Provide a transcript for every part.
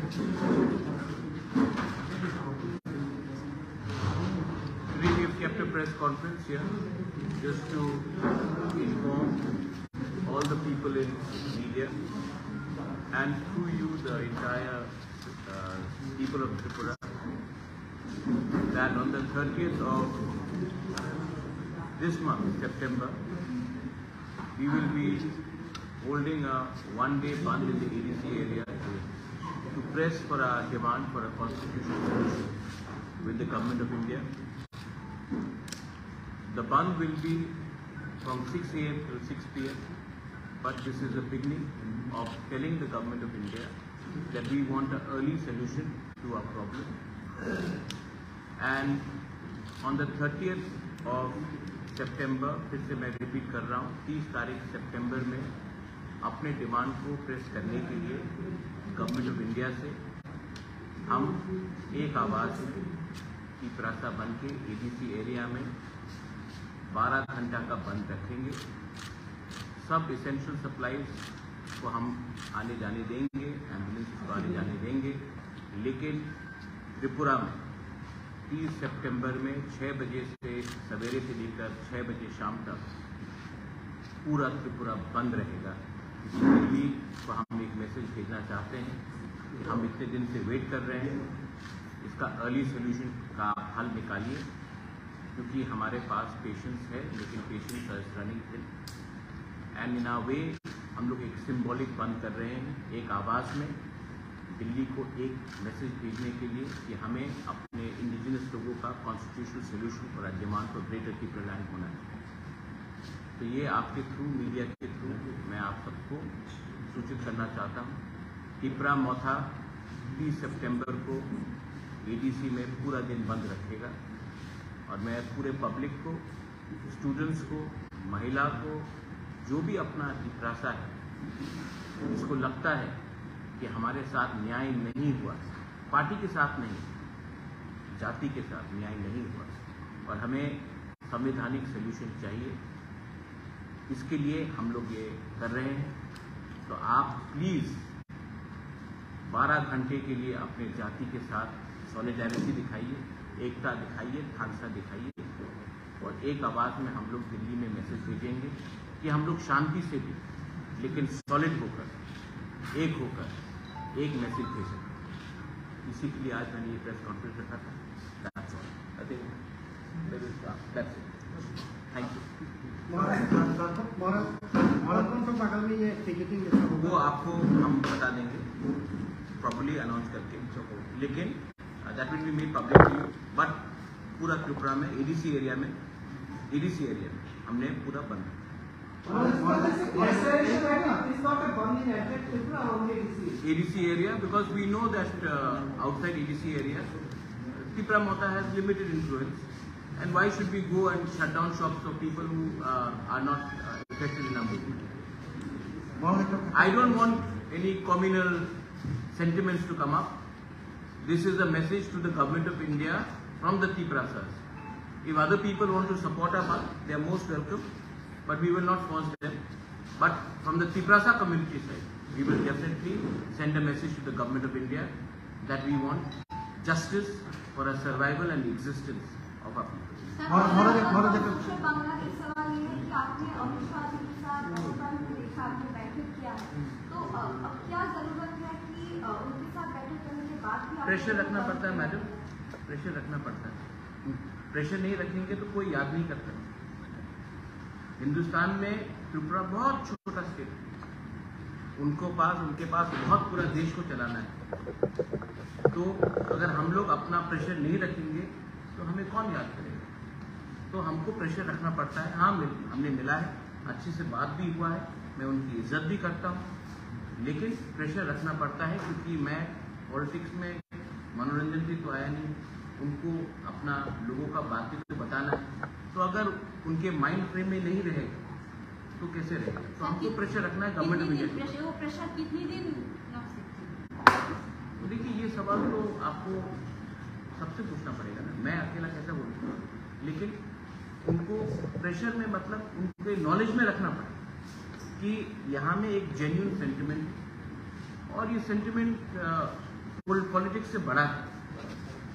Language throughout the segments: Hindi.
We have kept a press conference here just to inform all the people in media and through you the entire people of Tripura that on the 30th of this month, September, we will be holding a one-day Bandh in the ADC area to press for our demand for a constitutional solution with the Government of India. The Bandh will be from 6 AM till 6 PM, but this is a beginning of telling the Government of India that we want an early solution to our problem. And on the 30th of सितंबर, फिर से मैं रिपीट कर रहा हूँ, 30 तारीख सितंबर में अपने डिमांड को प्रेस करने के लिए गवर्नमेंट ऑफ इंडिया से हम एक आवाज़ की प्रासा बन के एडीसी एरिया में 12 घंटा का बंद रखेंगे। सब इसेंशियल सप्लाईज को हम आने जाने देंगे, एम्बुलेंस को आने जाने देंगे, लेकिन त्रिपुरा में 30 सितंबर में 6 बजे से सवेरे से लेकर 6 बजे शाम तक पूरा त्रिपुरा बंद रहेगा। दिल्ली को हम एक मैसेज भेजना चाहते हैं कि हम इतने दिन से वेट कर रहे हैं, इसका अर्ली सोल्यूशन का हल निकालिए, क्योंकि हमारे पास पेशेंट्स है लेकिन patients are running thin and in a way हम लोग एक सिंबॉलिक बंद कर रहे हैं, एक आवाज़ में दिल्ली को एक मैसेज भेजने के लिए कि हमें अपने इंडिजिनस लोगों का कॉन्स्टिट्यूशनल सोल्यूशन और demand for greater Tripura land होना चाहिए। तो ये आपके थ्रू, मीडिया के थ्रू मैं आप सबको सूचित करना चाहता हूँ। त्रिपुरा मौथा 30 सितंबर को एडीसी में पूरा दिन बंद रखेगा और मैं पूरे पब्लिक को, स्टूडेंट्स को, महिला को, जो भी अपना जिज्ञासा है, जिसको लगता है कि हमारे साथ न्याय नहीं हुआ, पार्टी के साथ नहीं, जाति के साथ न्याय नहीं हुआ और हमें संवैधानिक सलूशन चाहिए, इसके लिए हम लोग ये कर रहे हैं। तो आप प्लीज़ 12 घंटे के लिए अपने जाति के साथ सॉलिडारिटी दिखाइए, एकता दिखाइए, खालसा दिखाइए और एक आवाज़ में हम लोग दिल्ली में मैसेज भेजेंगे कि हम लोग शांति से भी लेकिन सॉलिड होकर, एक होकर एक मैसेज भेज सकते। इसी के लिए आज मैंने ये प्रेस कॉन्फ्रेंस रखा था। Thank you. वो आपको हम बता देंगे प्रॉपर्ली अनाउंस करके, लेकिन that will be made public, but पूरा त्रिपुरा में एडीसी एरिया में हमने पूरा बंद। ADC area, because we know that outside ADC area, Tripura Mauta has limited influence, and why should we go and shut down shops of people who are not affected in our movement? I don't want any communal sentiments to come up. This is a message to the Government of India from the Triprasas. If other people want to support our path, they are most welcome, but we will not force them. But from the Triprasa community side, we will definitely send a message to the Government of India that we want justice for a survival and existence of our people. Pressure रखना पड़ता है मैडम, प्रेशर रखना पड़ता है। प्रेशर नहीं रखेंगे तो कोई याद नहीं करता। हिंदुस्तान में त्रिपुरा बहुत छोटा स्टेट है, उनके पास बहुत पूरा देश को चलाना है। तो अगर हम लोग अपना प्रेशर नहीं रखेंगे तो हमें कौन याद करेगा? तो हमको प्रेशर रखना पड़ता है। हाँ, हमने मिला है, अच्छे से बात भी हुआ है, मैं उनकी इज्जत भी करता हूँ, लेकिन प्रेशर रखना पड़ता है क्योंकि मैं पॉलिटिक्स में मनोरंजन भी तो आया नहीं, उनको अपना लोगों का बात भी तो बताना है। तो अगर उनके माइंड फ्रेम में नहीं रहेगा तो कैसे रहेगा? तो हमको प्रेशर रखना है गवर्नमेंट ऑफ इंडिया। वो प्रेशर कितनी दिन? तो देखिए, ये सवाल तो आपको सबसे पूछना पड़ेगा ना, मैं अकेला कैसे बोलूँगा? लेकिन उनको प्रेशर में मतलब उनके नॉलेज में रखना पड़ेगा कि यहाँ में एक जेन्युइन सेंटिमेंट, और ये सेंटिमेंट पॉलिटिक्स से बड़ा है।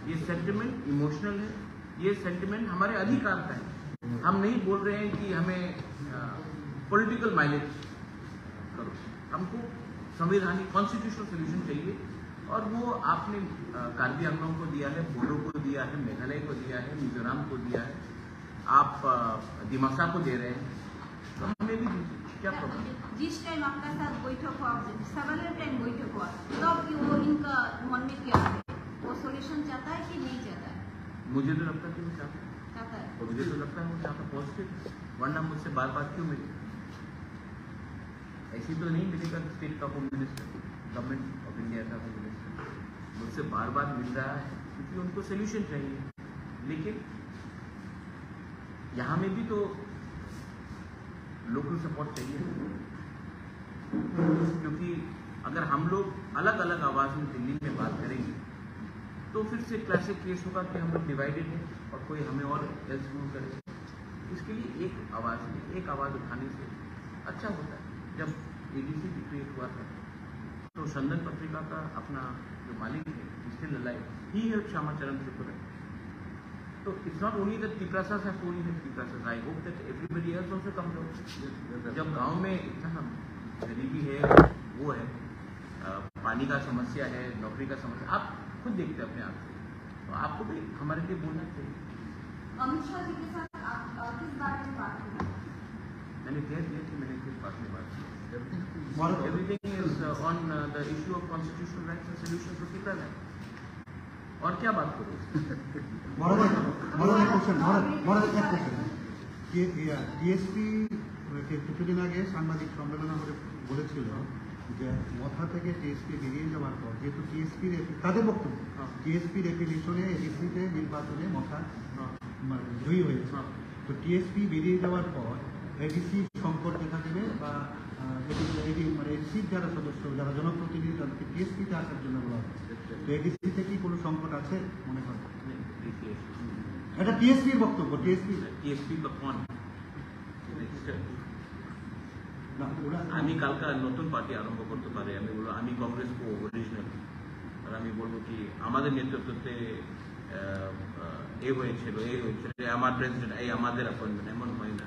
ये सेंटिमेंट इमोशनल है, ये सेंटिमेंट हमारे अधिकार का है। हम नहीं बोल रहे हैं कि हमें पॉलिटिकल माइलेज करो, हमको संवैधानिक कॉन्स्टिट्यूशनल सोल्यूशन चाहिए। और वो आपने कार्बी आंगलों को दिया है, बोडो को दिया है, मेघालय को दिया है, मिजोरम को दिया है, आप दिमासा को दे रहे हैं, तो हमें भी दीजिए, क्या प्रॉब्लम? जिस टाइम आपका साथ बैठक हुआ, सेवरल टाइम बैठक हुआ, तब वो इनका मन में क्या है? वो सॉल्यूशन चाहता है कि नहीं चाहता है? मुझे तो लगता है कि वो चाहता है, तो मुझे तो लगता है वो चाहता पॉजिटिव, वरना मुझसे बार बार क्यों मिले? ऐसी तो नहीं मिलेगा स्टेट का home minister, government of India का होम मिनिस्टर मुझसे बार बार मिल रहा है, क्योंकि उनको सोल्यूशन चाहिए। लेकिन यहाँ में भी तो लोकल सपोर्ट चाहिए, क्योंकि अगर हम लोग अलग अलग आवाज में दिल्ली में बात करेंगे तो फिर से क्लासिक केस होगा कि हम लोग डिवाइडेड हैं और कोई हमें और हेल्प रूल करे। इसके लिए एक आवाज उठाने से अच्छा होता है। जब एडीसी क्रिएट हुआ था तो संदन पत्रिका का अपना जो मालिक है स्टिल अलाइव, ही हेल्प श्यामाचरण त्रिपुरा। तो it's not only that Tiprasas have told him Tiprasas, I hope that everybody else also comes out। जब गांव में इतना गरीबी है, वो है, पानी का समस्या है, नौकरी का समस्या, आप खुद देखते हैं अपने आप से, तो आपको भी हमारे लिए बोलना चाहिए। अमित शाह जी के साथ आप किस बारे में बात की? मैंने कह दिया कि मैंने किस बात में बात की। Everything is on the issue of constitutional rights and solutions to people rights। और क्या बात करूँ? টিএসপি কিছুদিন আগে সাংবাদিক সম্মেলনে বলেছিল যে মথা থেকে টিএসপি বেরিয়ে যাওয়ার পর, যেহেতু টিএসপির তাদের বক্তব্য টিএসপির এপিলিশনে এডিসিতে নির্বাচনে মথা জয়ী হয়েছে, তো টিএসপি বেরিয়ে যাওয়ার পর এডিসি সংকট দেখা দেবে বা এডিসির যারা সদস্য, যারা জনপ্রতিনিধি, তাদেরকে টিএসপিতে আসার জন্য বলা হচ্ছে। তো এডিসিতে কি কোনো সংকট আছে মনে করেন? এটা টিএসপির বক্তব্য। টিএসপি কখন আমি কালকা নতুন পার্টি আরম্ভ করতে পারে, আমি বলবো আমি কংগ্রেস কো অরিজিনাল, আর আমি বলবো কি আমাদের নেতৃত্বে হয়েছিল, আমার প্রেসিডেন্ট, এই আমাদের অ্যাপয়েন্টমেন্ট, এমন হয় না।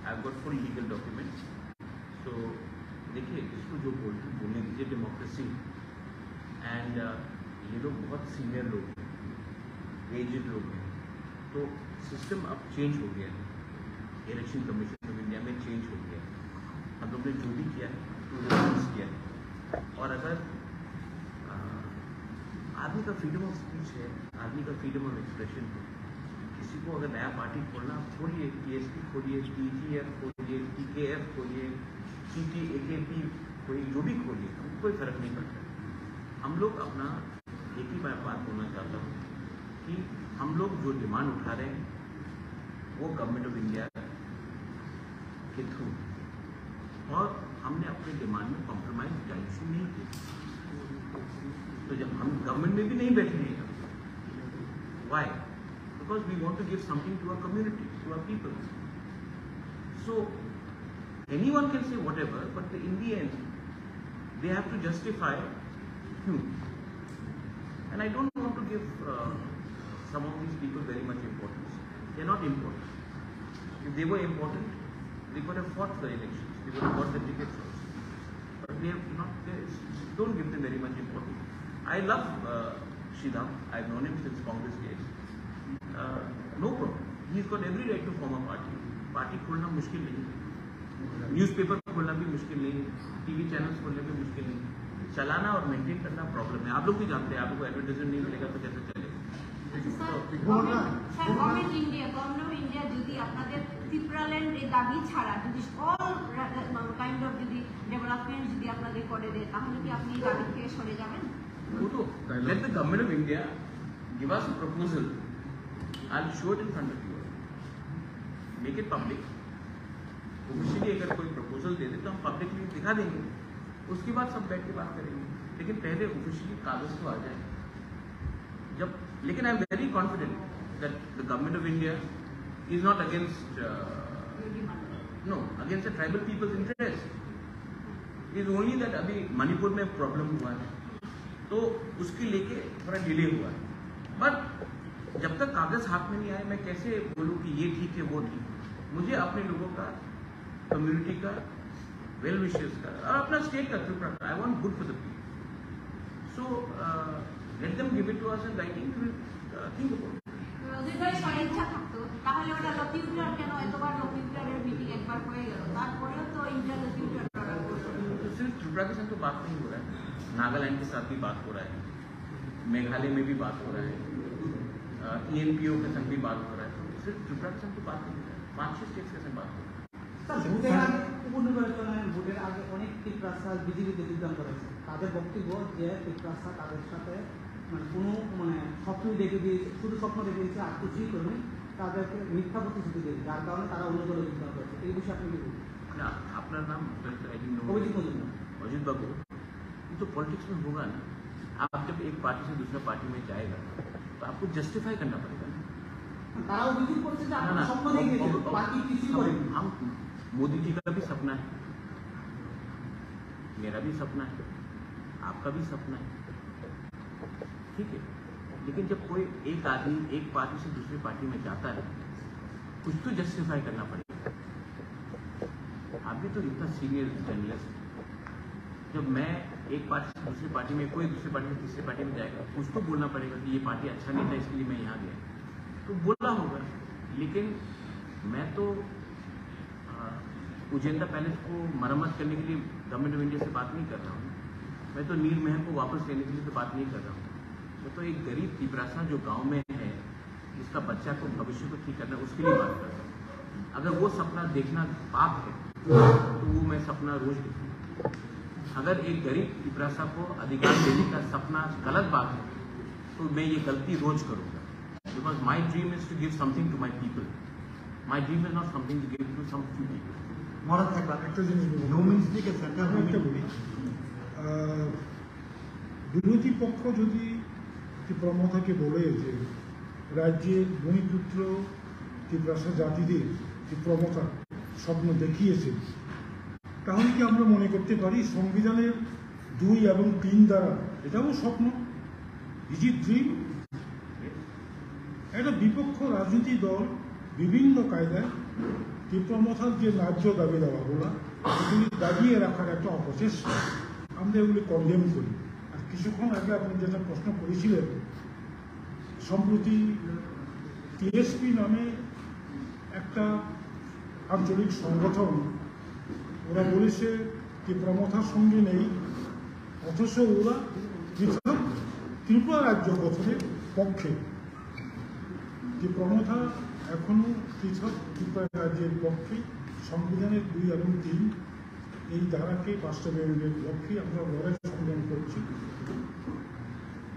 I have got full legal documents. तो देखिए, इसको जो बोलने दीजिए डेमोक्रेसी, एंड ये लोग बहुत सीनियर लोग हैं, एजेड लोग हैं, तो सिस्टम अब चेंज हो गया है। इलेक्शन कमीशन ऑफ इंडिया में चेंज हो गया है। हम लोग ने जो भी किया है तो किया है। और अगर आदमी का फ्रीडम ऑफ स्पीच है, आदमी का फ्रीडम ऑफ एक्सप्रेशन है, किसी को अगर नया पार्टी खोलना, खोलिए, टीएसपी खोलिए, टीजीएफ खोलिए, टीकेएफ खोलिए, सीटी एकेपी कोई जो भी खोलिए, हमको कोई फर्क नहीं पड़ता। हम लोग अपना एक ही बात बोलना चाहता हूँ कि हम लोग जो डिमांड उठा रहे हैं वो गवर्नमेंट ऑफ इंडिया के थ्रू, और हमने अपने डिमांड में कॉम्प्रोमाइज डायरेक्शन नहीं की। तो जब हम गवर्नमेंट में भी नहीं बैठे, Y? Because we want to give something to our community, to our people. So anyone can say whatever, but in the end they have to justify whom. And I don't want to give some of these people very much importance. They are not important. If they were important, they could have fought for elections, they would have got the tickets also. But they have not. Don't give them very much importance. I love Shridham. I've known him since Congress days. No problem. He's got every right to form a party. Party खोलना मुश्किल नहीं है, न्यूज़पेपर खोलना भी मुश्किल नहीं है, टीवी चैनल्स खोलना भी मुश्किल नहीं है, चलाना और मेंटेन करना प्रॉब्लम है। आप लोग भी जानते हैं, आप लोग को एडवर्टाइजमेंट नहीं मिलेगा तो कैसे चलेगा? गवर्नमेंट ऑफ इंडिया যদি আপনাদের ত্রিপুরাল্যান্ড এই দাবি ছাড়া যদি অল কাইন্ড অফ যদি ডেভেলপমেন্ট যদি আপনাদের করে দেয়, তাহলে কি আপনি এই দাবি থেকে সরে যাবেন? तो let the government of India give us a proposal. I'll show it in front of you. Make it public. Officially अगर कोई प्रपोजल दे दे तो हम पब्लिकली दिखा देंगे, उसके बाद सब बैठ के बात करेंगे। लेकिन पहले ऑफिशियली कागज तो आ जाए जब। लेकिन I am very confident that the government of India is not against against the tribal people's interest. Is only that अभी मणिपुर में प्रॉब्लम हुआ है, तो उसके लेके थोड़ा डिले हुआ है। बट जब तक कागज हाथ में नहीं आए मैं कैसे बोलूँ कि ये ठीक है वो ठीक है। मुझे अपने लोगों का, कम्युनिटी का, वेल विशेस का और अपना स्टेट का त्रिपुरा का, I want good for the people. So let them give it to us in writing, we will think about it. যদি স্বইচ্ছা থাকতো তাহলে ওটা লপিউটার কেন এতবার লপিউটারের মিটিং একবার হয়ে গেল, তারপরেও তো ইন্টার লপিউটার করা হলো। तो सिर्फ त्रिपुरा के साथ तो बात नहीं हो रहा है, नागालैंड के साथ भी बात हो रहा है, मेघालय में भी बात हो रहा है, ENPO के साथ भी बात हो रहा है। सिर्फ त्रिपुरा के साथ तो बात नहीं हो रहा है, 5-6 स्टेट्स के साथ बात हो रहा है। ভোটের আগে উপনির্বাচনে ভোটের আগে অনেক ত্রিপুরা বিজেপিতে যোগদান করেছে। তাদের বক্তব্য যে ত্রিপুরা তাদের সাথে কোনো স্বপ্ন দেখে দিয়েছে, শুধু স্বপ্ন দেখে দিয়েছে আর কিছুই করেনি, তাদেরকে মিথ্যা প্রতিশ্রুতি দিয়েছে, যার কারণে তারা অন্য দলে যোগদান করেছে। এই বিষয়ে আপনি কি বলবেন? अपना नाम অভিজিৎ মজুমদার। अजित बाबू, ये तो पॉलिटिक्स में होगा ना। आप जब एक पार्टी से दूसरा पार्टी में जाएगा तो आपको जस्टिफाई करना पड़ेगा ना। তারা অভিযোগ করছে যে আপনারা স্বপ্ন দেখিয়েছেন, বাকি কিছুই করেনি। हम मोदी जी का भी सपना है, मेरा भी सपना है, आपका भी सपना है, ठीक है। लेकिन जब कोई एक आदमी एक पार्टी से दूसरी पार्टी में जाता है, कुछ तो जस्टिफाई करना पड़ेगा। आप भी तो इतना सीनियर जर्नलिस्ट, जब मैं एक पार्टी से दूसरी पार्टी में, कोई दूसरी पार्टी से तीसरी पार्टी में जाएगा, कुछ तो बोलना पड़ेगा कि ये पार्टी अच्छा नहीं था इसके लिए मैं यहाँ गया, तो बोलना होगा। लेकिन मैं तो उजेंदा पैलेस को मरम्मत करने के लिए गवर्नमेंट ऑफ इंडिया से बात नहीं कर रहा हूँ, मैं तो नीर महल को वापस लेने के लिए तो बात नहीं कर रहा हूँ। मैं तो एक गरीब त्रिपुरा जो गांव में है, जिसका बच्चा को भविष्य को ठीक करना है, उसके लिए बात कर रहा हूँ। अगर वो सपना देखना पाप है तो वो मैं सपना रोज देखूँ। अगर एक गरीब त्रिपुरा को अधिकार देने का सपना गलत बात है तो मैं ये गलती रोज करूँगा। Because my dream is to give something to my people, my dream is not something to give to some few people. Maharaj একটা জিনিস নো মিনিস্ট্রিকে সেন্টার একটা বলি, বিরোধী পক্ষ যদি ত্রিপুরাকে বলে যে রাজ্যের ভূমিপুত্র ত্রিপুরা জাতিদের ত্রিপুরা স্বপ্ন দেখিয়েছে, তাহলে কি আমরা মনে করতে পারি সংবিধানের 2 এবং 3 দ্বারা এটাও স্বপ্ন? Is it dream? একটা বিপক্ষ রাজনীতি দল বিভিন্ন কায়দায় ত্রিপুরা যে ন্যায্য দাবি দেওয়াগুলো এগুলি দাবিয়ে রাখার একটা অপচেষ্টা, আমরা এগুলি কন্ডেম করি। আর কিছুক্ষণ আগে আপনি যেটা প্রশ্ন করেছিলেন, সম্প্রতি টিএসপি নামে একটা আঞ্চলিক সংগঠন, ওরা বলেছে ত্রিপুরা সঙ্গে নেই, অথচ ওরা ত্রিপুরা রাজ্য গঠনের পক্ষে। ত্রিপুরা এখনো পৃথক ত্রিপুরা রাজ্যের পক্ষে, সংবিধানের 2 এবং 3 এই ধারাকে বাস্তবায়নের লক্ষ্যে আমরা লড়াই সংগ্রাম করছি।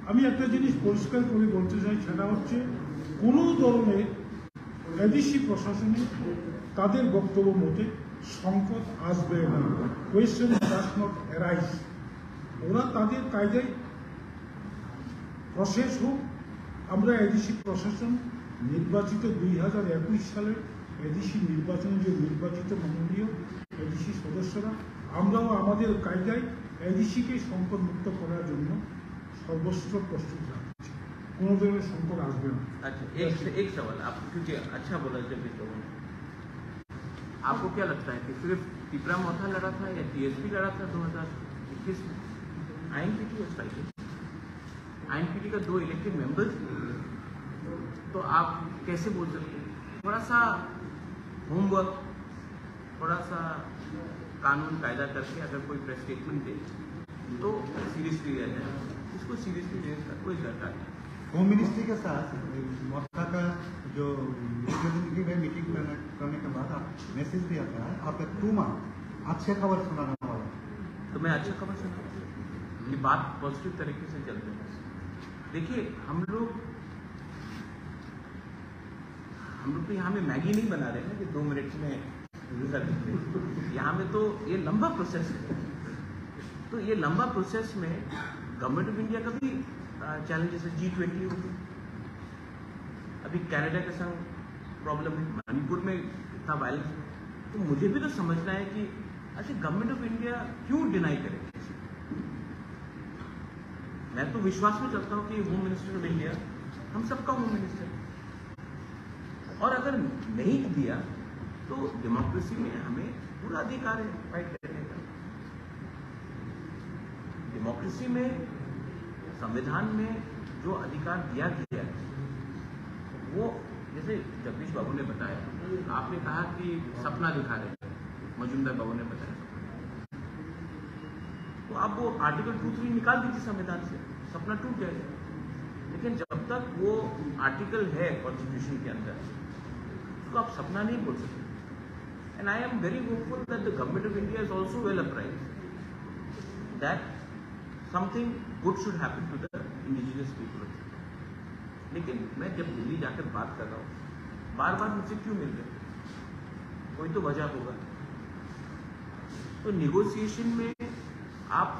আমি একটা জিনিস পরিষ্কার করে বলতে চাই, সেটা হচ্ছে কোনো ধরনের এডিসি প্রশাসনে তাদের বক্তব্য মতে সংকট আসবে না, কোয়েশ্চেন ডাজ নট অ্যারাইজ। ওরা তাদের কায়দায় প্রসেস হোক। আমরা এডিসি প্রশাসন নির্বাচিত 2021 সালের এডিসি নির্বাচনে যে নির্বাচিত মাননীয় এডিসি সদস্যরা, আমরাও আমাদের কায়দায় এডিসিকে সংকট মুক্ত করার জন্য সর্বস্ব প্রস্তুত রাখছি। কোনো ধরনের সংকট আসবে না। अच्छा, एक सवाल आप, क्योंकि अच्छा बोला जब इस लोगों ने, आपको क्या लगता है कि सिर्फ त्रिपुरा मोथा लड़ा था या टीएसपी लड़ा था 2021 में? आईएनपीटी वाज फाइटिंग, आईएनपीटी का 2 इलेक्टेड मेंबर्स, तो आप कैसे बोल सकते हैं? थोड़ा सा होमवर्क, थोड़ा सा कानून कायदा करके अगर कोई प्रेस स्टेटमेंट दे तो सीरियसली लिया जाए, इसको सीरियसली लेने का कोई दरकार नहीं। होम मिनिस्ट्री के साथ मक्का का जो रिप्रेजेंटेटिव है, मीटिंग करने के बाद आप मैसेज दिया था, आपका 2 मंथ अच्छे खबर सुनाने वाला, तो मैं अच्छा खबर सुना ये बात पॉजिटिव तरीके से चलते हैं। देखिए हम लोग तो यहाँ में मैगी नहीं बना रहे हैं कि 2 मिनट में रिजल्ट दिखते हैं। यहाँ में तो ये लंबा प्रोसेस है, तो ये लंबा प्रोसेस में गवर्नमेंट ऑफ इंडिया का भी चैलेंजेस है। G20 होगी, अभी कनाडा के संग प्रॉब्लम है, मणिपुर में इतना वायलेंस है, तो मुझे भी तो समझना है कि अच्छा गवर्नमेंट ऑफ इंडिया क्यों डिनाई करे। मैं तो विश्वास में चलता हूँ कि होम मिनिस्टर ऑफ इंडिया हम सबका होम मिनिस्टर है, और अगर नहीं दिया तो डेमोक्रेसी में हमें पूरा अधिकार है फाइट करने का। डेमोक्रेसी में संविधान में जो अधिकार दिया गया है वो, जैसे जगदीश बाबू ने बताया, आपने कहा कि सपना दिखा रहे हैं, मजूमदार बाबू ने बताया, तो आप वो आर्टिकल 2-3 निकाल दीजिए संविधान से, सपना टूट जाएगा। लेकिन जब तक वो आर्टिकल है कॉन्स्टिट्यूशन के अंदर, तो आप सपना नहीं बोल सकते। And I am very hopeful that the government of India is also well apprised that something good should happen to the indigenous people. लेकिन मैं जब दिल्ली जाकर बात कर रहा हूँ, बार बार मुझसे क्यों मिल रहे, कोई तो वजह होगा। तो निगोसिएशन में आप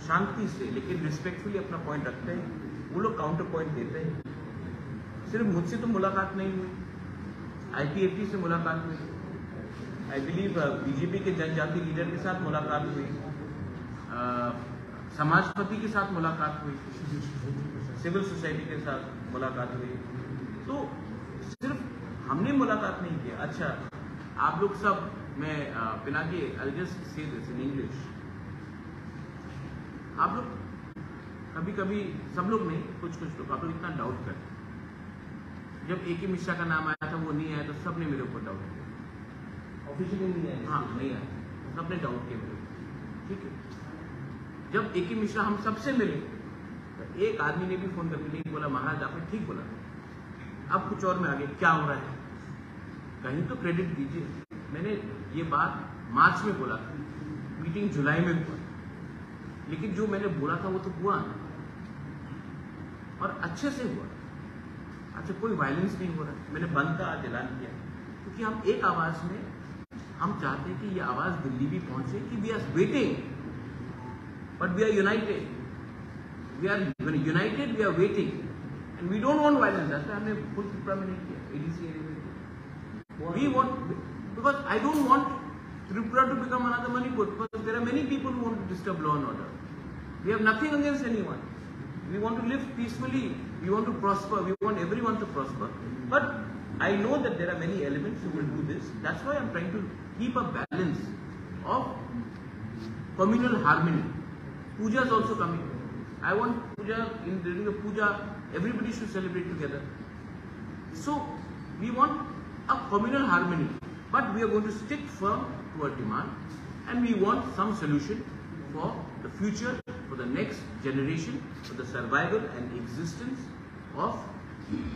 शांति से लेकिन रिस्पेक्टफुली अपना पॉइंट रखते हैं, वो लोग काउंटर पॉइंट देते हैं। सिर्फ मुझसे तो मुलाकात नहीं हुई, IPFT से मुलाकात हुई, आई बिलीव बीजेपी के जनजाति लीडर के साथ मुलाकात हुई, समाजपति के साथ मुलाकात हुई, सिविल सोसाइटी के साथ मुलाकात हुई। तो सिर्फ हमने मुलाकात नहीं किया। अच्छा, आप लोग सब, मैं Pinaki, I just say this in English, आप लोग कभी कभी, सब लोग नहीं, कुछ लोग, आप लोग इतना डाउट करते। जब AK मिश्रा का नाम आया था, वो नहीं आया, तो सबने मेरे ऊपर डाउट किया। ऑफिशियली नहीं आया? हाँ, नहीं आया, सबने डाउट किया मेरे ऊपर, ठीक है। जब AK मिश्रा हम सबसे मिले, तो एक आदमी ने भी फोन करके नहीं बोला, महाराज आपने ठीक बोला, अब कुछ और में आगे क्या हो रहा है, कहीं तो क्रेडिट दीजिए। मैंने ये बात मार्च में बोला था, मीटिंग जुलाई में हुआ, लेकिन जो मैंने बोला था वो तो हुआ और अच्छे से हुआ। अच्छा, कोई वायलेंस नहीं हो रहा, मैंने बंद का आज ऐलान किया, क्योंकि हम एक आवाज में, हम चाहते हैं कि ये आवाज दिल्ली भी पहुंचे कि we are waiting but we are united, we are united, we are waiting and we don't want violence. ऐसा हमने फुल त्रिपुरा में नहीं किया, ADC एरिया में किया। We want, because I don't want Tripura to become another Manipur, because there are many people who want to disturb law and order. We have nothing against anyone. We want to live peacefully. We want to prosper. We want everyone to prosper. But I know that there are many elements who will do this. That's why I'm trying to keep a balance of communal harmony. Puja is also coming. I want puja, during the puja, everybody should celebrate together. So we want a communal harmony. But we are going to stick firm to our demand, and we want some solution for the future, for the next generation, for the survival and existence of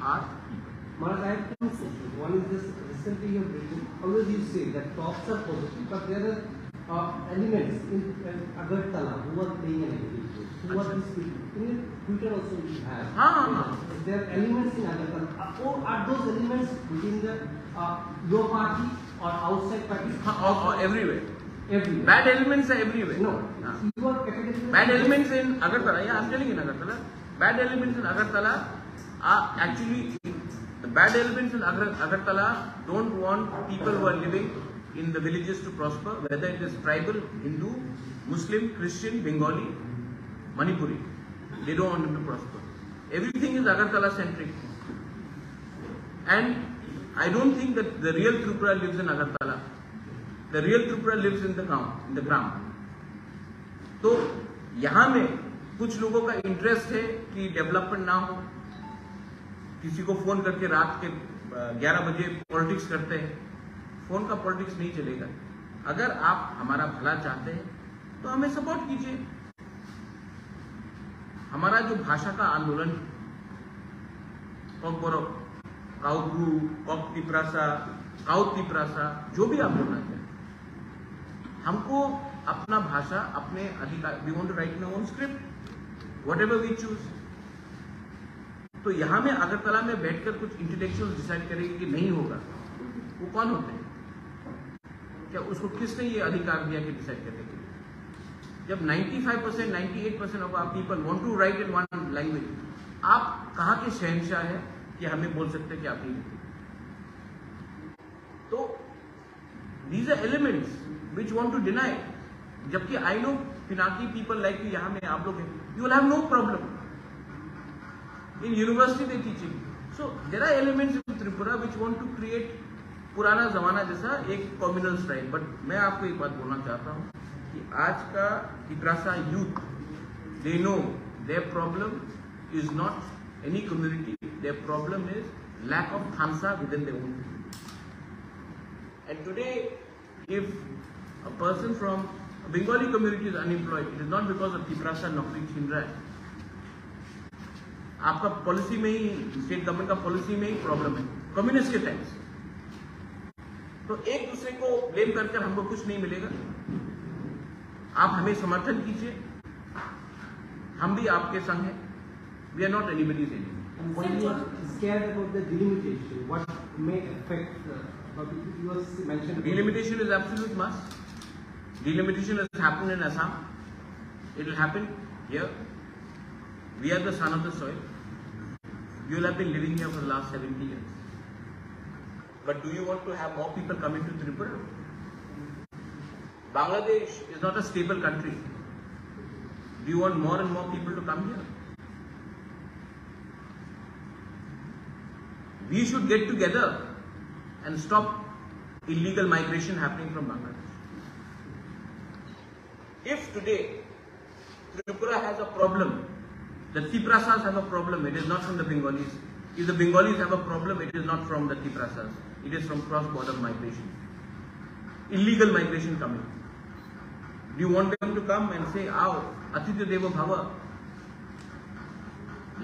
our people. Maharaj, I have two questions. One is this: recently you have written, always you say that talks are positive, but there are elements in Agartala who are playing an active role. Who are these people? In Twitter also we have. There are elements in Agartala. Or are those elements within the your party or outside party? Or everywhere. Everywhere. Bad elements are everywhere. No. You are categorically. Bad elements in Agartala. Yeah, I'm telling you in Agartala. Bad elements in Agartala are actually, the bad elements in Agartala don't want people who are living in the villages to prosper, whether it is tribal, Hindu, Muslim, Christian, Bengali, Manipuri. They don't want them to prosper. Everything is Agartala centric. And I don't think that the real Tripura lives in Agartala. The real Tripura lives in the ground. तो यहाँ में कुछ लोगों का इंटरेस्ट है कि डेवलपमेंट ना हो, किसी को फोन करके रात के 11 बजे पॉलिटिक्स करते हैं। फोन का पॉलिटिक्स नहीं चलेगा। अगर आप हमारा भला चाहते हैं तो हमें सपोर्ट कीजिए। हमारा जो भाषा का आंदोलन, काउब्रू, काउतिप्रासा, जो भी आप बोलना चाहें, हमको अपना भाषा, अपने अधिकार, we want to write in our own script, whatever we choose. तो यहां में अगरतला में बैठकर कुछ इंटेलेक्चुअल्स डिसाइड करेंगे कि नहीं होगा, वो कौन होते हैं? क्या उसको किसने ये अधिकार दिया कि डिसाइड करने के लिए? जब 95%, 98% of our people want to write in one language, आप कहां के शहंशाह है कि हमें बोल सकते हैं कि आप नहीं लिखते? तो these are elements which want to deny, जबकि I know Pinaki people like you, यहाँ में आप लोग हैं, you will have no problem. In university they teaching. So there are elements in Tripura which want to create पुराना जमाना जैसा एक communal style. But मैं आपको एक बात बोलना चाहता हूँ कि आज का Tiprasa youth, they know their problem is not any community. Their problem is lack of khansa within their own people. And today, if a person from a Bengali community is unemployed, it is not because of Tiprasa नौकरी छीन रहा है. आपका पॉलिसी में ही, स्टेट गवर्नमेंट का पॉलिसी में ही प्रॉब्लम है. कम्युनिस्ट के टाइम से तो एक दूसरे को ब्लेम करके हमको कुछ नहीं मिलेगा. आप हमें समर्थन कीजिए, हम भी आपके संग हैं. We are not anybody's enemy. And when you are scared about the delimitation, what may affect you have mentioned about Delimitation is absolute must. Delimitation has happened in Assam. It will happen here. We are the son of the soil. You will have been living here for the last 70 years. But do you want to have more people coming to Tripura? Bangladesh is not a stable country. Do you want more and more people to come here? We should get together and stop illegal migration happening from Bangladesh. If today Tripura has a problem, the Tiprasas have a problem, it is not from the Bengalis. If the Bengalis have a problem, it is not from the Tiprasas. It is from cross-border migration. Illegal migration coming. Do you want them to come and say, "Aao, Atitya Devo Bhava"?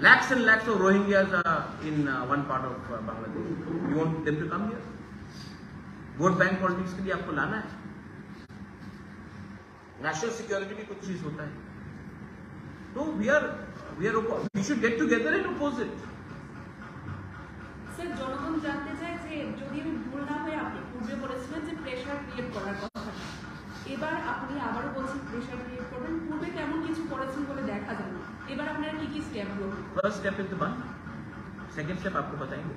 Lakhs and lakhs of Rohingyas are in one part of Bangladesh. You want them to come here? Vote bank politics के लिए आपको लाना है. National security भी कुछ चीज होता है. So we should get together and oppose it. Sir জনগণ জানতে চায় যে যদি আমি ভুল না হয়ে আপনি পূর্বে বলেছিলেন যে প্রেশার ক্রিয়েট করার কথা, এবার আপনি আবারও বলছেন প্রেশার ক্রিয়েট করবেন. পূর্বে তেমন কিছু করেছেন বলে দেখা যায় না. এবার আপনারা কি কি স্টেপ নেবেন? First step is the ban. Second step आपको बताएंगे.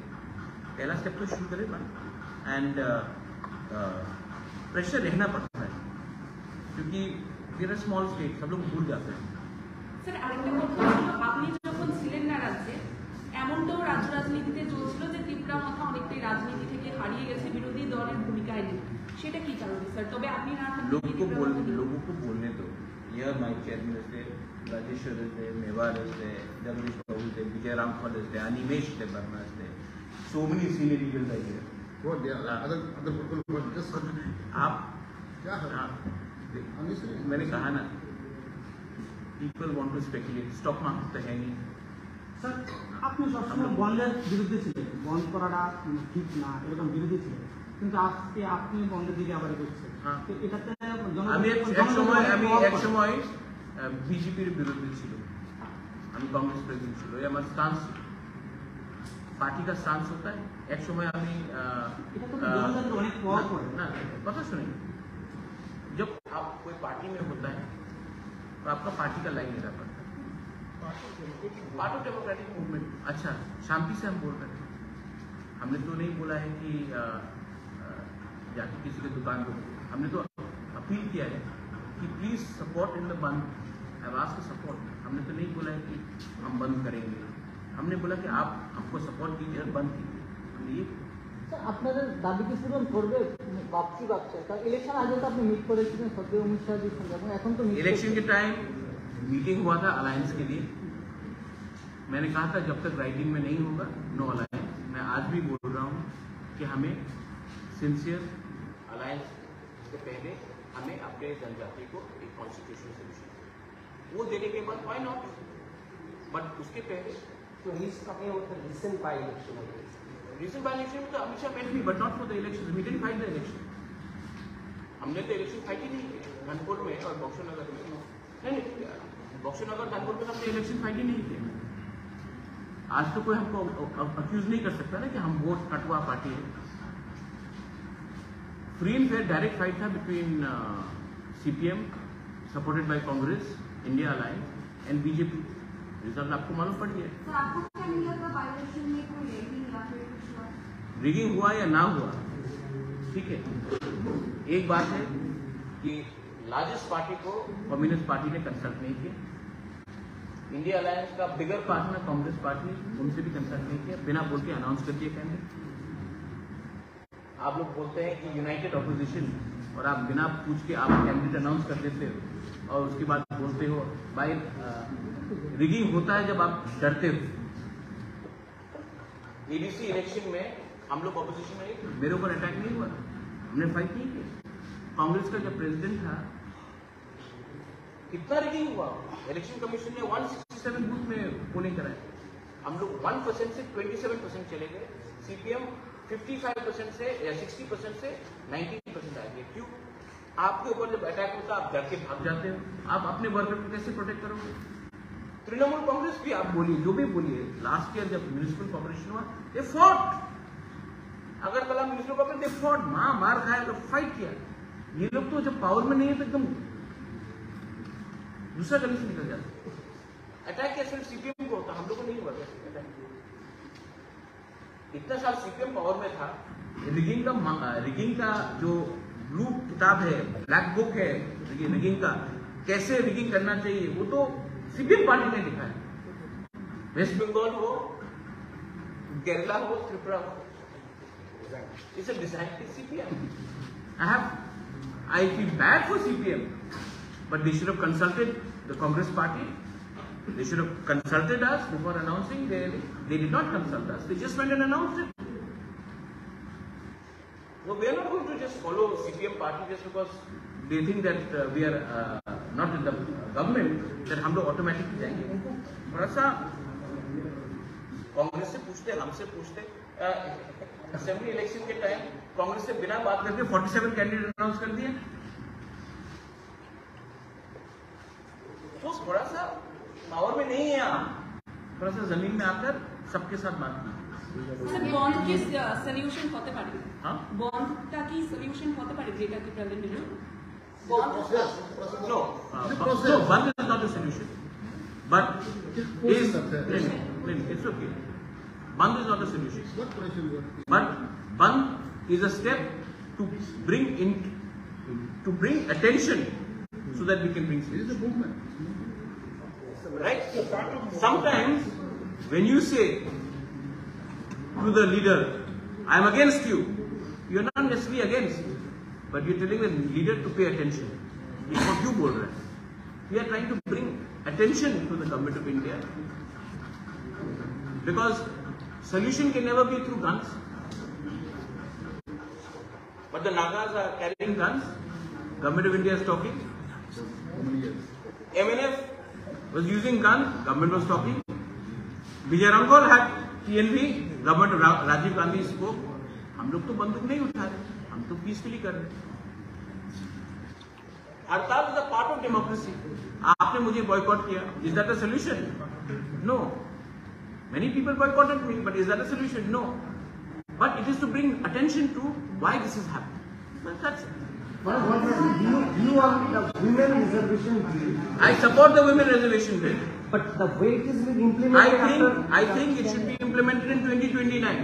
पहला step तो शुरू करें ban. And प्रेशर रहना पड़ता है क्योंकि we are a small state, सब लोग भूल जाते हैं. স্যার আরেকটা কথা ছিল, আপনি যখন ছিলেন না রাজ্যে, এমনটাও রাজ্য রাজনীতিতে চলছিল যে ত্রিপুরা মাথা অনেকটাই রাজনীতি থেকে হারিয়ে গেছে বিরোধী দলের ভূমিকায় নেই. সেটা কি কারণে স্যার? তবে আপনি না लोगों को बोलने दो. Here my chairman is there, Rajeshwar is there, Mewar is there, Jagdish Babu is there, Vijay Ramphal is there, Animesh Debarma is there. So many senior leaders are here. What they are other people who are just आप क्या है? मैंने कहा ना, people want to speculate. Stock market तो है नहीं. স্যার আপনি সবসময় বন্ধের বিরুদ্ধে ছিলেন, বন্ধ করাটা ঠিক না এরকম বিরোধী ছিলেন, কিন্তু আজকে আপনি বন্ধের দিকে আবার করছেন. তো এটাতে আমি এক সময় বিজেপির বিরুদ্ধে ছিল, আমি কংগ্রেস প্রেসিডেন্ট ছিল, ये हमारा स्टांस पार्टी का स्टांस होता है. एक समय আমি অনেক প্রভাব পড়ে ना पता सुनिए, जब आप कोई पार्टी में होता है तो आपका पार्टी का लाइन लेना पड़ता है. Part of democratic movement. अच्छा, शांति से हम बोल रहे हैं. हमने तो नहीं बोला है कि जाके किसी के दुकान को, हमने तो अपील किया है कि प्लीज सपोर्ट इन द बंद. I ask support. हमने तो नहीं बोला है कि हम बंद करेंगे, हमने बोला कि आप हमको सपोर्ट कीजिए और बंद कीजिए. हमने ये আপনাদের দাবি কি পূরণ করবে? ভাবছি কারণ ইলেকশন আগে তো আপনি মিট করেছিলেন সত্যি অমিত শাহজির সঙ্গে, এবং এখন তো इलेक्शन के टाइम मीटिंग हुआ था अलायंस के लिए. मैंने कहा था जब तक राइटिंग में नहीं होगा नो अलायंस. मैं आज भी बोल रहा हूँ कि हमें सिंसियर अलायंस से पहले हमें अपने जनजाति को एक कॉन्स्टिट्यूशनल सोल्यूशन वो देने के बाद व्हाई नॉट, बट उसके पहले So he is talking about the recent by-election. Region by election में तो अमित शाह मेंट भी, but not for the election. We didn't fight the election. हमने तो इलेक्शन फाइट ही नहीं किया धनपुर में और बक्सरनगर में. नहीं, बक्सरनगर धनपुर में हमने इलेक्शन फाइट ही नहीं किया. आज तो कोई हमको अक्यूज नहीं कर सकता ना कि हम वोट कटवा पार्टी है. Free and fair direct fight था between CPM supported by Congress, India alliance and BJP. Result आपको मालूम पड़ गया. तो आपको क्या नहीं लगा वायलेशन में कोई रेगिंग या फिर कुछ हुआ? रिगिंग हुआ या ना हुआ, ठीक है. एक बात है कि लार्जेस्ट पार्टी को कम्युनिस्ट पार्टी ने कंसल्ट नहीं किया, इंडिया अलायंस का बिगर पार्टनर कांग्रेस पार्टी, उनसे भी कंसल्ट नहीं किया, बिना बोल के अनाउंस कर दिया कैंडिडेट। आप लोग बोलते हैं कि यूनाइटेड ऑपोजिशन, और आप बिना पूछ के आप कैंडिडेट अनाउंस कर देते हो और उसके बाद बोलते हो भाई रिगिंग होता है जब आप डरते हो। एडीसी इलेक्शन में हम लोग ऑपोजिशन में, मेरे ऊपर अटैक नहीं हुआ, हमने फाइट नहीं किया। कांग्रेस का जब प्रेसिडेंट था कितना रिगिंग हुआ, इलेक्शन कमीशन ने 167 बूथ में पोलिंग कराई, हम लोग 1% से 27% चले गए, सीपीएम 55% से या 60% से 90% आ गए। क्यों? आपके ऊपर जब अटैक होता आप डर के भाग जाते हो, आप अपने वर्कर को कैसे प्रोटेक्ट करोगे? तृणमूल कांग्रेस भी आप बोलिए, जो भी बोलिए, लास्ट ईयर जब म्यूनिसिपल कॉर्पोरेशन हुआ they fought, Agartala municipal corporation they fought, मार खाया, लोग फाइट किया। ये लोग तो जब पावर में नहीं है तो एकदम दूसरा गली से निकल जाते। अटैक क्या सिर्फ सीपीएम को होता, हम लोग को नहीं हुआ अटैक। इतना साल सीपीएम पावर में था, रिगिंग का जो ब्लू किताब है, ब्लैक बुक है रिगिंग का, कैसे रिगिंग करना चाहिए, वो तो सीपीएम पार्टी ने लिखा है। वेस्ट बंगाल हो, केरला हो, त्रिपुरा हो, it's a design by CPM. I feel bad for CPM, but they should have consulted the Congress party. They should have consulted us before announcing. They did not consult us. They just went and announced it. No, we are not going to just follow CPM party just because they think that we are not in the government, that हम लोग automatically जाएंगे। उनको थोड़ा सा कांग्रेस से पूछते, हमसे पूछते। असेंबली इलेक्शन के टाइम कांग्रेस से बिना बात करके 47 कैंडिडेट अनाउंस कर दिए। तो थोड़ा सा पावर में नहीं है आप, थोड़ा सा जमीन में आकर सबके साथ बात कीजिए। স্যার বন্ধ কি সলিউশন হতে পারে? हाँ বন্ধটা কি সলিউশন হতে পারে যেটা কি presentation? no, band is not a solution, but it's okay. Band is not a solution, but band is a step to bring attention so that we can bring solution. Right? Sometimes when you say to the leader, I am against you, you are not necessarily against, but you are telling the leader to pay attention. It's what you बोल रहे हैं. We are trying to bring attention to the government of India, because solution can never be through guns. But the Nagas are carrying guns. Government of India is talking. MNF was using guns. Government was talking. Vijay Ramkol had TNV. Government of Rajiv Gandhi spoke. हम लोग तो बंदूक नहीं उठा रहे, हम तो पीसफुली कर रहे। हड़ताल is a part of democracy. आपने मुझे बॉयकॉट किया, is that a solution? No. Many people boycotted me, but is that a solution? No. But it is to bring attention to why this is happening. Well, that's it. You are the women reservation bill. I support the women reservation bill. But the way it is being implemented. I think it should be implemented in 2029.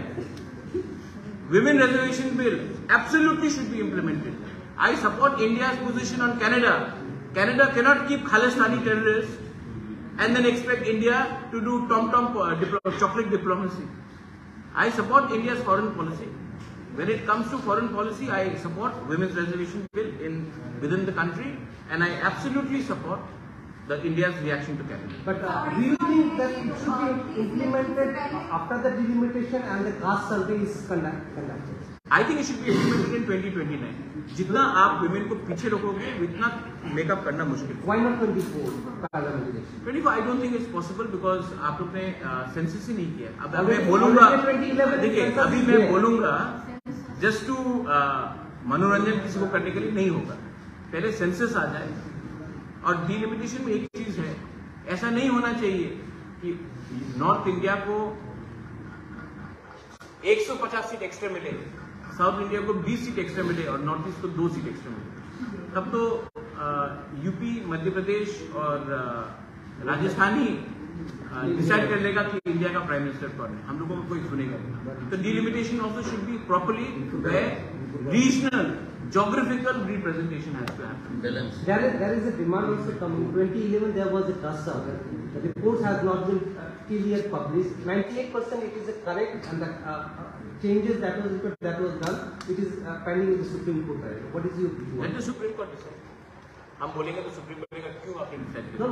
Women reservation bill absolutely should be implemented. I support India's position on Canada. Canada cannot keep Khalistani terrorists and then expect India to do tom-tom chocolate diplomacy. I support India's foreign policy. When it comes to foreign policy, I support women's reservation bill within the country, and I absolutely support India's reaction to Canada. But do you think that it should be implemented after the delimitation and the caste survey is conducted? I think it should be implemented in 2029. जितना आप women को पीछे रोकोगे, उतना मेकअप करना मुश्किल। Why not 24 parliament election? 24 I don't think it's possible because आप लोग ने सेंसस ही नहीं किया। अब मैं बोलूँगा, देखिए अभी मैं बोलूँगा जस्ट टू मनोरंजन किसी को करने के लिए नहीं होगा। पहले सेंसस आ जाए, और डिलिमिटेशन में एक चीज है, ऐसा नहीं होना चाहिए कि नॉर्थ इंडिया को 150 सीट एक्स्ट्रा मिले, साउथ इंडिया को 20 सीट एक्स्ट्रा मिले और नॉर्थ ईस्ट को 2 सीट एक्स्ट्रा मिले। तब तो यूपी, मध्य प्रदेश और राजस्थान ही डिसाइड कर लेगा कि इंडिया का प्राइम मिनिस्टर कौन है, हम लोगों को कोई सुनेगा नहीं। तो delimitation also should be properly where regional geographical representation has to happen. There is a demand also coming. 2011 there was a cluster. The report has not been till yet published. 98% it is correct, and the changes that was done, it is pending in the Supreme Court. Right? What is your view? Let the Supreme Court decide. हम बोलेंगे तो Supreme Court का क्यों आपने decide किया? No.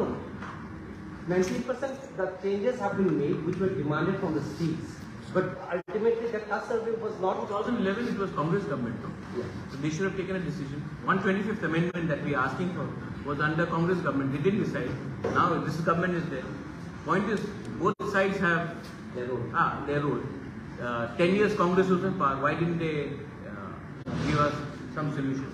98% the changes have been made which were demanded from the states. But ultimately that cluster survey was not. 2011 it was Congress government. No? Yeah. So they should have taken a decision. 125th amendment that we are asking for was under Congress government. They didn't decide. Now this government is there. Point is, both sides have their role. 10 years Congress was in power. Why didn't they give us some solution?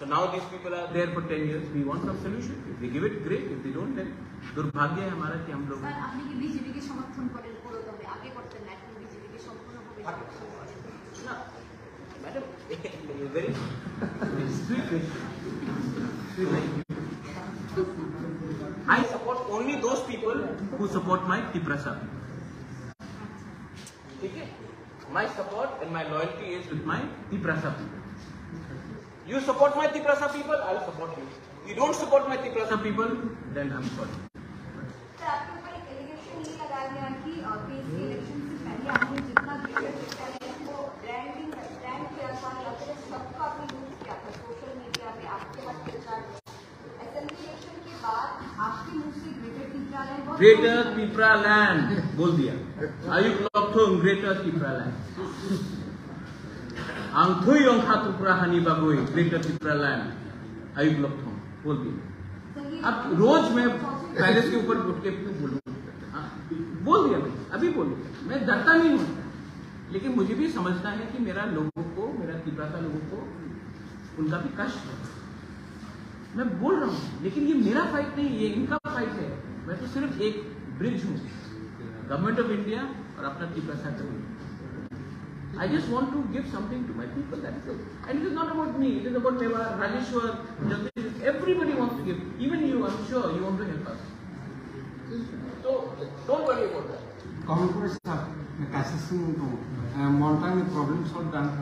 So now these people are there for 10 years. We want some solution. If they give it, great. If they don't, then दुर्भाग्य है हमारा कि हम लोग। सर आपने कि बीजेपी के समर्थन करें पूरा तबे आगे करते हैं कि बीजेपी के संपूर्णভাবে समर्थन करें ना madam very sweet question. I support only those people who support my Tiprasa people. ठीक है? My support and my loyalty is with my Tiprasa people. You support my Tiprasa people, I'll support you. You don't support my Tiprasa people, then I'm sorry. Sir आपके ऊपर एक एलिगेशन ये लगाया गया कि केस के इलेक्शन से पहले आपने जितना ग्रेटर टैलेंट को ब्रांड किया था या फिर सबका आपने यूज किया था सोशल मीडिया पे आपके पास प्रचार असेंबली इलेक्शन के बाद आपके मुंह से ग्रेटर Tipraland बोल दिया। Ayub Lokthong Greater Tipraland. Ang Thuy Ong Khatupra Hani Bagoi Greater Tipraland Ayub Lokthong बोल दिया। अब रोज मैं पैलेस के ऊपर उठ के बोलूँ, हाँ बोल दिया मैं, अभी बोल दिया, मैं डरता नहीं हूँ, लेकिन मुझे भी समझना है कि मेरा लोगों को, मेरा तिब्बता लोगों को उनका भी कष्ट है। मैं बोल रहा हूँ, लेकिन ये मेरा फाइट नहीं, ये इनका फाइट है। मैं तो सिर्फ एक ब्रिज हूँ गवर्नमेंट ऑफ इंडिया और अपना तिब्बता करूँ। I just want to give something to my people. That's it. And it is not about me. It is about Mewar, Rajeshwar, Jagdish. Everybody wants to give. Even you, I'm sure you want to help us. So don't worry about that. Congress assessing to monitoring problems are done.